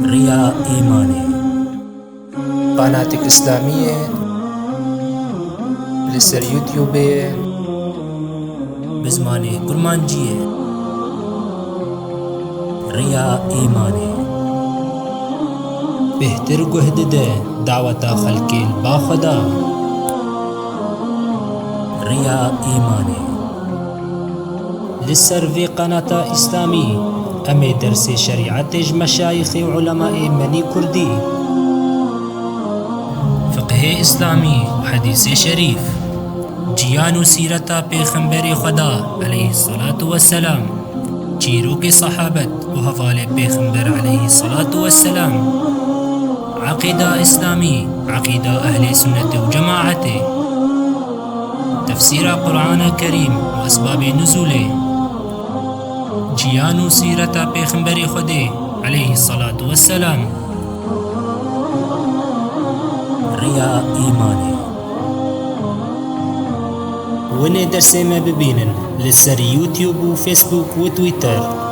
ريا إيماني قناتك إسلامية لسر يوتيوب بزماني كرمانجية. ريا إيماني بهتر جهدده دعوة خلقي باخدا. ريا إيماني لسر في قناة إسلامي أمي درس شريعة مشايخ وعلماء مني كردي، فقه إسلامي وحديث شريف، جيان سيرة پیغمبر خدا عليه الصلاة والسلام، چیروک صحابت وهفال پیغمبر عليه الصلاة والسلام، عقيدة إسلامي، عقيدة أهل سنة وجماعة، تفسير قرآن الكريم وأسباب نزوله، جيان سيرة پیغمبر خدا عليه الصلاة والسلام. ريا إيماني وني درسي ما ببينن لسر يوتيوب وفيسبوك وتويتر.